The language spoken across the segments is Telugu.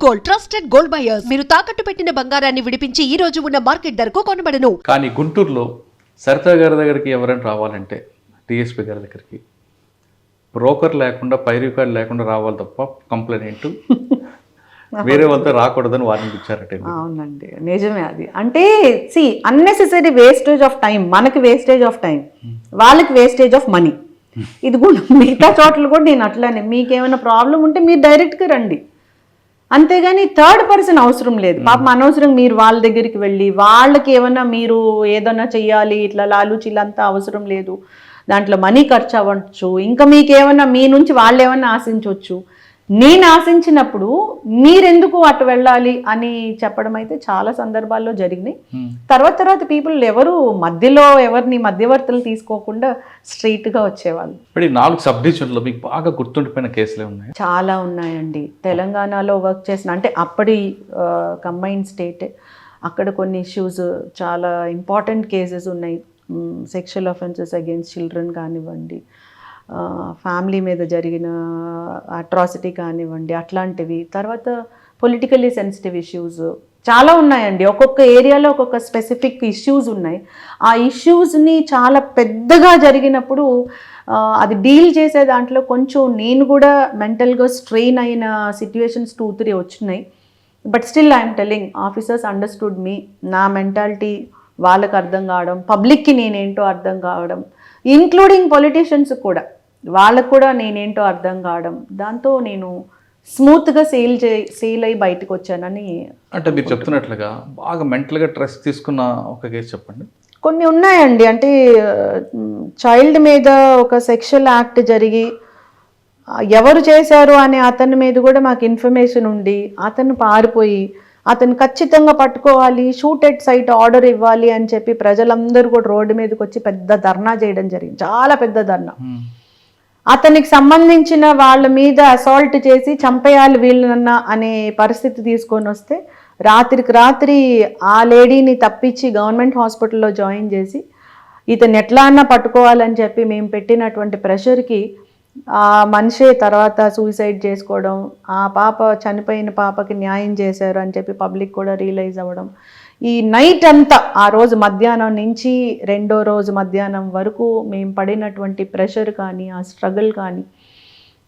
Gold, trusted gold buyers. మీరు తాకట్టు పెట్టిన బంగారాన్ని విడిపించి ఈ రోజు ఉన్న మార్కెట్ ధరకు కొనబడను. కానీ గుంటూరులో సరితా గారి దగ్గరికి ఎవరైనా రావాలంటే డిఎస్పీ గారి దగ్గరికి బ్రోకర్ లేకుండా పై రికార్డ్ లేకుండా రావాలి తప్ప కంప్లైంట్ వేరే వాళ్ళతో రాకూడదని వార్నింగ్ ఇచ్చారట. అవునండి, నిజమే అది. అంటే అన్నెసెసరీ వేస్టేజ్ ఆఫ్ టైం, మనకి వేస్టేజ్ ఆఫ్ టైం, వాళ్ళకి వేస్టేజ్ ఆఫ్ మనీ. ఇది కూడా మిగతా చోట్ల కూడా నేను అట్లానే, మీకేమైనా ప్రాబ్లం ఉంటే మీరు డైరెక్ట్గా రండి, అంతేగాని థర్డ్ పర్సన్ అవసరం లేదు. పాపం అనవసరం మీరు వాళ్ళ దగ్గరికి వెళ్ళి వాళ్ళకి ఏమన్నా మీరు ఏదన్నా చెయ్యాలి ఇట్లా లాలూచీలంతా అవసరం లేదు. దాంట్లో మనీ ఖర్చు అవ్వచ్చు, ఇంకా మీకేమన్నా మీ నుంచి వాళ్ళు ఏమన్నా ఆశించవచ్చు. నేను ఆశించినప్పుడు మీరెందుకు అటు వెళ్ళాలి అని చెప్పడం అయితే చాలా సందర్భాల్లో జరిగినాయి. తర్వాత పీపుల్ ఎవరు మధ్యలో ఎవరిని మధ్యవర్తులు తీసుకోకుండా స్ట్రైట్గా వచ్చేవాళ్ళు. ఇప్పుడు 4 సబ్ డివిజన్లో మీకు బాగా గుర్తుండిపోయిన కేసులే ఉన్నాయి? చాలా ఉన్నాయండి. తెలంగాణలో వర్క్ చేసిన, అంటే అప్పటి కంబైన్డ్ స్టేట్, అక్కడ కొన్ని ఇష్యూస్, చాలా ఇంపార్టెంట్ కేసెస్ ఉన్నాయి. సెక్షువల్ అఫెన్సెస్ అగేన్స్ట్ చిల్డ్రన్ కానివ్వండి, ఫ్యామిలీ మీద జరిగిన అట్రాసిటీ కానివ్వండి, అట్లాంటివి. తర్వాత పొలిటికల్లీ సెన్సిటివ్ ఇష్యూస్ చాలా ఉన్నాయండి. ఒక్కొక్క ఏరియాలో ఒక్కొక్క స్పెసిఫిక్ ఇష్యూస్ ఉన్నాయి. ఆ ఇష్యూస్ని చాలా పెద్దగా జరిగినప్పుడు అది డీల్ చేసే దాంట్లో కొంచెం నేను కూడా మెంటల్గా స్ట్రెయిన్ అయిన సిట్యుయేషన్స్ 2-3 వచ్చినాయి. But still I'm telling, officers understood me. నా మెంటాలిటీ వాళ్ళకి అర్థం కావడం, పబ్లిక్కి నేనేంటో అర్థం కావడం, ఇంక్లూడింగ్ పొలిటీషియన్స్ కూడా, వాళ్ళకు కూడా నేనేంటో అర్థం కావడం, దాంతో నేను స్మూత్గా సేల్ అయ్యి బయటకు వచ్చానని. అంటే మీరు చెప్తున్నట్లుగా బాగా మెంటల్గా స్ట్రెస్ తీసుకున్న ఒక కేసు చెప్పండి. కొన్ని ఉన్నాయండి. అంటే చైల్డ్ మీద ఒక సెక్షువల్ యాక్ట్ జరిగి ఎవరు చేశారు అనే అతని మీద కూడా మాకు ఇన్ఫర్మేషన్ ఉండి అతను పారిపోయి, అతను ఖచ్చితంగా పట్టుకోవాలి, షూట్ ఎట్ సైట్ ఆర్డర్ ఇవ్వాలి అని చెప్పి ప్రజలందరూ కూడా రోడ్డు మీదకి వచ్చి పెద్ద ధర్నా చేయడం జరిగింది, చాలా పెద్ద ధర్నా. అతనికి సంబంధించిన వాళ్ళ మీద అసాల్ట్ చేసి చంపేయాలి వీళ్ళనన్నా అనే పరిస్థితి తీసుకొని వస్తే రాత్రికి రాత్రి ఆ లేడీని తప్పించి గవర్నమెంట్ హాస్పిటల్లో జాయిన్ చేసి ఇతను ఎట్లా అన్నా పట్టుకోవాలని చెప్పి మేము పెట్టినటువంటి ప్రెషర్కి ఆ మనిషే తర్వాత సూసైడ్ చేసుకోవడం, ఆ పాప చనిపోయిన పాపకి న్యాయం చేశారు అని చెప్పి పబ్లిక్ కూడా రియలైజ్ అవ్వడం. ఈ నైట్ అంతా, ఆ రోజు మధ్యాహ్నం నుంచి రెండో రోజు మధ్యాహ్నం వరకు మేము పడినటువంటి ప్రెషర్ కానీ ఆ స్ట్రగుల్ కానీ,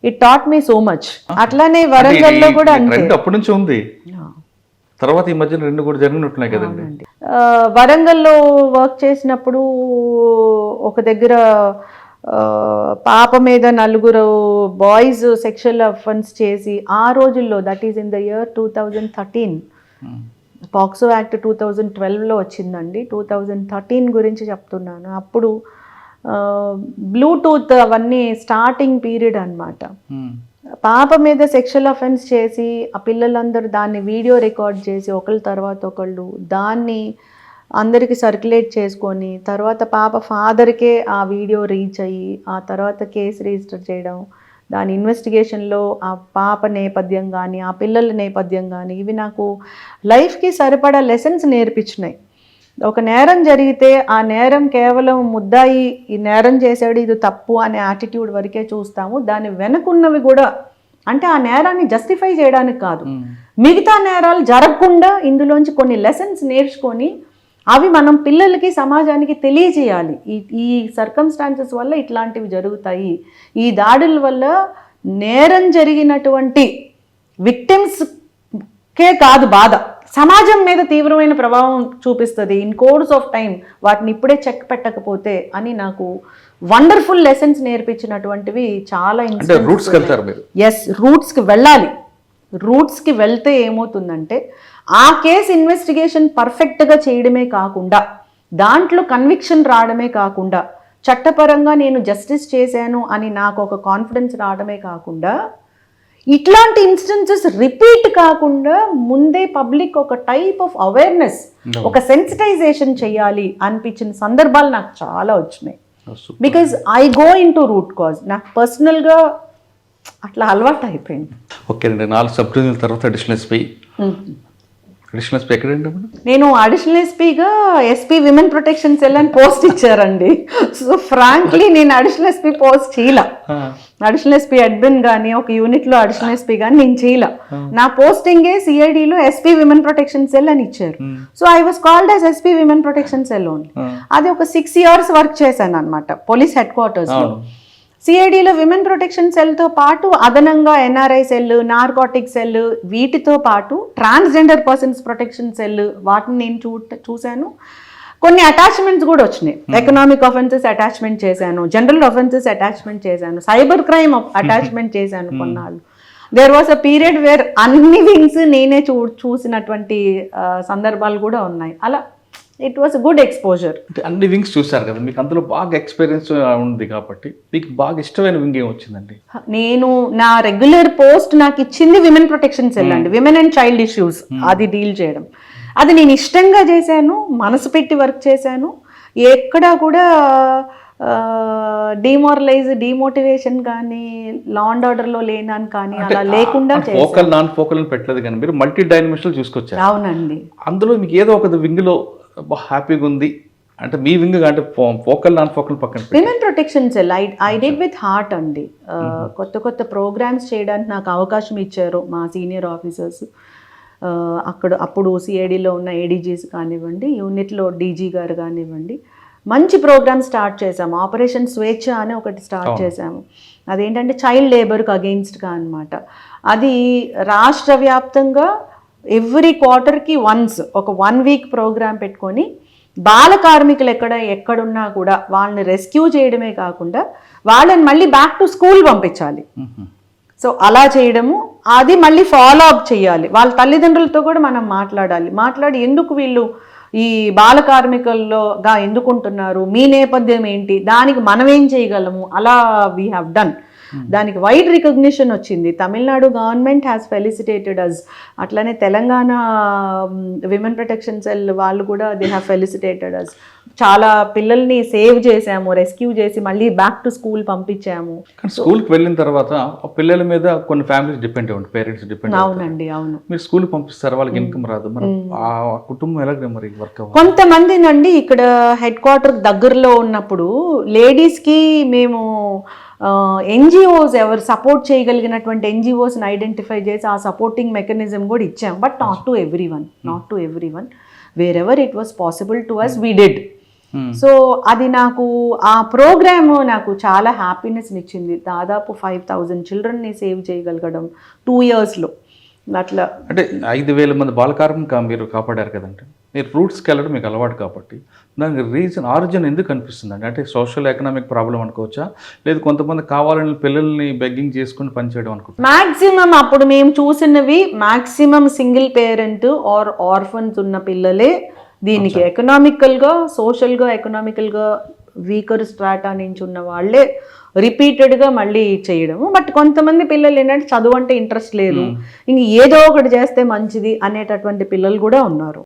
it taught me so much. అట్లానే వరంగల్లో కూడా అంతే. అప్పటి నుంచి ఉంది, తర్వాత ఈ మధ్య 2 కూడా జరిగినట్టున్నాయి కదండి. వరంగల్లో వర్క్ చేసినప్పుడు ఒక దగ్గర పాప మీద 4 బాయ్స్ సెక్షువల్ అఫెన్స్ చేసి, ఆ రోజుల్లో, that is in the year 2013, POCSO act 2012లో వచ్చిందండి. 2013 గురించి చెప్తున్నాను. అప్పుడు బ్లూటూత్ అవన్నీ స్టార్టింగ్ పీరియడ్ అన్నమాట. పాప మీద సెక్షువల్ అఫెన్స్ చేసి ఆ పిల్లలందరూ దాన్ని వీడియో రికార్డ్ చేసి ఒకళ్ళ తర్వాత ఒకళ్ళు దాన్ని అందరికీ సర్క్యులేట్ చేసుకొని, తర్వాత పాప ఫాదర్కే ఆ వీడియో రీచ్ అయ్యి ఆ తర్వాత కేసు రిజిస్టర్ చేయడం, దాని ఇన్వెస్టిగేషన్లో ఆ పాప నేపథ్యం కానీ ఆ పిల్లల నేపథ్యం కానీ, ఇవి నాకు లైఫ్కి సరిపడా లెసన్స్ నేర్పించినాయి. ఒక నేరం జరిగితే ఆ నేరం కేవలం ముద్దాయి ఈ నేరం చేశాడు ఇది తప్పు అనే యాటిట్యూడ్ వరకే చూస్తాము. దాని వెనుకున్నవి కూడా, అంటే ఆ నేరాన్ని జస్టిఫై చేయడానికి కాదు, మిగతా నేరాలు జరగకుండా ఇందులోంచి కొన్ని లెసన్స్ నేర్చుకొని అవి మనం పిల్లలకి సమాజానికి తెలియజేయాలి. ఈ సర్కమ్స్టాన్సెస్ వల్ల ఇట్లాంటివి జరుగుతాయి, ఈ దాడుల వల్ల నేరం జరిగినటువంటి విక్టిమ్స్కే కాదు బాధ, సమాజం మీద తీవ్రమైన ప్రభావం చూపిస్తుంది ఇన్ కోర్స్ ఆఫ్ టైం, వాటిని ఇప్పుడే చెక్ పెట్టకపోతే అని నాకు వండర్ఫుల్ లెసన్స్ నేర్పించినటువంటివి చాలా ఇన్సిడెంట్స్. ఎస్, రూట్స్కి వెళ్ళాలి. రూట్స్కి వెళ్తే ఏమవుతుందంటే ఆ కేసు ఇన్వెస్టిగేషన్ పర్ఫెక్ట్గా చేయడమే కాకుండా, దాంట్లో కన్విక్షన్ రావడమే కాకుండా, చట్టపరంగా నేను జస్టిస్ చేశాను అని నాకు ఒక కాన్ఫిడెన్స్ రావడమే కాకుండా, ఇట్లాంటి ఇన్స్టెన్సెస్ రిపీట్ కాకుండా ముందే పబ్లిక్ ఒక టైప్ ఆఫ్ అవేర్నెస్, ఒక సెన్సిటైజేషన్ చేయాలి అనిపించిన సందర్భాలు నాకు చాలా వచ్చినాయి. Because I go in to root cause, నాకు పర్సనల్గా అట్లా అలవాటు అయిపోయింది. ఓకే అండి, 4 సబ్ డివిజన్ల తర్వాత అడిషనల్ ఎస్పీ అడిషనల్ ఎస్పీ ఎక్కడండి అప్పుడు? నేను అడిషనల్ ఎస్పీగా ఎస్పీ విమెన్ ప్రొటెక్షన్ సెల్ అని పోస్ట్ ఇచ్చారండి. సో ఫ్రాంక్లీ నేను అడిషనల్ ఎస్పీ పోస్ట్ చేయలే. అడిషనల్ ఎస్పీ అడ్మిన్ కానీ ఒక యూనిట్ లో అడిషనల్ ఎస్పీ కానీ నేను చేయలే. నా పోస్టింగే సిఐడిలో ఎస్పీ విమెన్ ప్రొటెక్షన్ సెల్ అని ఇచ్చారు. So I was called as SP women protection cell only. అది ఒక 6 years వర్క్ చేశాను అనమాట పోలీస్ హెడ్ క్వార్టర్స్ లో. సిఐడిలో విమెన్ ప్రొటెక్షన్ సెల్తో పాటు అదనంగా ఎన్ఆర్ఐ సెల్, నార్కోటిక్ సెల్, వీటితో పాటు ట్రాన్స్జెండర్ పర్సన్స్ ప్రొటెక్షన్ సెల్ వాటిని నేను చూశాను. కొన్ని అటాచ్మెంట్స్ కూడా వచ్చినాయి. ఎకనామిక్ అఫెన్సెస్ అటాచ్మెంట్ చేశాను, జనరల్ అఫెన్సెస్ అటాచ్మెంట్ చేశాను, సైబర్ క్రైమ్ అటాచ్మెంట్ చేశాను కొన్నాళ్ళు. There was a period where అన్ని వింగ్స్ నేనే చూసినటువంటి సందర్భాలు కూడా ఉన్నాయి. అలా ఇట్ వాస్ గుడ్ ఎక్స్పోజర్. అంటే అన్ని వింగ్స్ చూసారు కదా, మీకు అందులో బాగా ఎక్స్పీరియన్స్ ఉంది కాబట్టి మీకు బాగా ఇష్టమైన వింగ్ ఏం వచ్చిందండి? నేను నా రెగ్యులర్ పోస్ట్ నాకు ఇచ్చింది విమెన్ ప్రొటెక్షన్ సెల్ అండి. విమెన్ అండ్ చైల్డ్ ఇష్యూస్ అది డీల్ చేయడం. అది నేను ఇష్టంగా చేశాను, మనసు పెట్టి వర్క్ చేశాను. ఎక్కడా కూడా డిమోటివేషన్ కానీ లా అండ్ ఆర్డర్లో లేనాను కానీ అలా లేకుండా ఫోకల్ నాన్ ఫోకల్ అని పెట్టలేదు కానీ మీరు మల్టీ డైమెన్షనల్ చూసుకొచ్చారు. అవునండి. అందులో మీకు ఏదో ఒక వింగ్లో హ్యాపీగా ఉంది అంటే మీ వింగ్ అంటే ఫోకల్ నాన్ ఫోకల్ పక్కన women protection sell I did with heart అండి. కొత్త కొత్త ప్రోగ్రామ్స్ చేయడానికి నాకు అవకాశం ఇచ్చారు మా సీనియర్ ఆఫీసర్స్. అప్పుడు సిఐడిలో ఉన్న ఏడీజీస్ కానివ్వండి, యూనిట్లో డీజీ గారు కానివ్వండి, మంచి ప్రోగ్రామ్ స్టార్ట్ చేసాము. ఆపరేషన్ స్వేచ్ఛ అని ఒకటి స్టార్ట్ చేసాము. అదేంటంటే చైల్డ్ లేబర్కి అగెయిన్స్ట్గా అనమాట. అది రాష్ట్ర వ్యాప్తంగా ఎవ్రీ క్వార్టర్కి వన్స్ ఒక 1 week ప్రోగ్రామ్ పెట్టుకొని బాల కార్మికులు ఎక్కడున్నా కూడా వాళ్ళని రెస్క్యూ చేయడమే కాకుండా వాళ్ళని మళ్ళీ బ్యాక్ టు స్కూల్ పంపించాలి. సో అలా చేయడము, అది మళ్ళీ ఫాలో అప్ చేయాలి. వాళ్ళ తల్లిదండ్రులతో కూడా మనం మాట్లాడి ఎందుకు వీళ్ళు ఈ బాల కార్మికుల్లోగా ఎందుకుంటున్నారు, మీ నేపథ్యం ఏంటి, దానికి మనం ఏం చేయగలము, అలా వీ హ్యావ్ డన్. దానికి వైడ్ రికగ్నిషన్ వచ్చింది. తమిళనాడు గవర్నమెంట్ హ్యాస్ ఫెలిసిటేటెడ్ అస్. అట్లనే తెలంగాణ విమెన్ ప్రొటెక్షన్ సెల్ వాళ్ళు కూడా దే హ్యావ్ ఫెలిసిటేటెడ్ అస్. చాలా పిల్లల్ని సేవ్ చేసాము, రెస్క్యూ చేసి మళ్ళీ బ్యాక్ టు స్కూల్ పంపించాము. స్కూల్కి వెళ్ళిన తర్వాత పిల్లల మీద కొన్ని ఫ్యామిలీస్ డిపెండ్ అవ్వండి, పేరెంట్స్ డిపెండ్. అవునండి, అవును. మీరు స్కూల్కి పంపిస్తారు, వాళ్ళకి ఇన్కమ్ రాదు, మరి ఆ కుటుంబం ఎలాగ మరి వర్క్ అవ్వాలి? కొంతమంది నండి ఇక్కడ హెడ్ క్వార్టర్ దగ్గరలో ఉన్నప్పుడు లేడీస్కి మేము ఎన్జిఓస్ ఎవరు సపోర్ట్ చేయగలిగినటువంటి ఎన్జిఓస్ని ఐడెంటిఫై చేసి ఆ సపోర్టింగ్ మెకానిజం కూడా ఇచ్చాం. But not to every one. Wherever it was possible to us we did. So అది నాకు ఆ ప్రోగ్రామ్ నాకు చాలా హ్యాపీనెస్ని ఇచ్చింది. దాదాపు 5,000 చిల్డ్రన్ని సేవ్ చేయగలగడం 2 yearsలో. అట్లా అంటే 5,000 మంది బాలకార్మిక మీరు కాపాడారు కదంటే, మీరు రూట్స్కి వెళ్ళడం మీకు అలవాటు కాబట్టి దానికి ఆరిజిన్ ఎందుకు అనిపిస్తుంది అంటే సోషల్ ఎకనామిక్ ప్రాబ్లం అనుకోవచ్చా, లేదు కొంతమంది కావాలని పిల్లల్ని బెగ్గింగ్ చేసుకుని పనిచేయడం అనుకుంటా? మ్యాక్సిమం అప్పుడు మేము చూసినవి maximum single parent are orphans ఉన్న పిల్లలే దీనికి ఎకనామికల్గా, సోషల్గా, ఎకనామికల్గా వీకర్ స్ట్రాటా నుంచి ఉన్న వాళ్ళే రిపీటెడ్గా మళ్ళీ చేయడము. బట్ కొంతమంది పిల్లలు ఏంటంటే చదువు అంటే ఇంట్రెస్ట్ లేదు, ఇంక ఏదో ఒకటి చేస్తే మంచిది అనేటటువంటి పిల్లలు కూడా ఉన్నారు.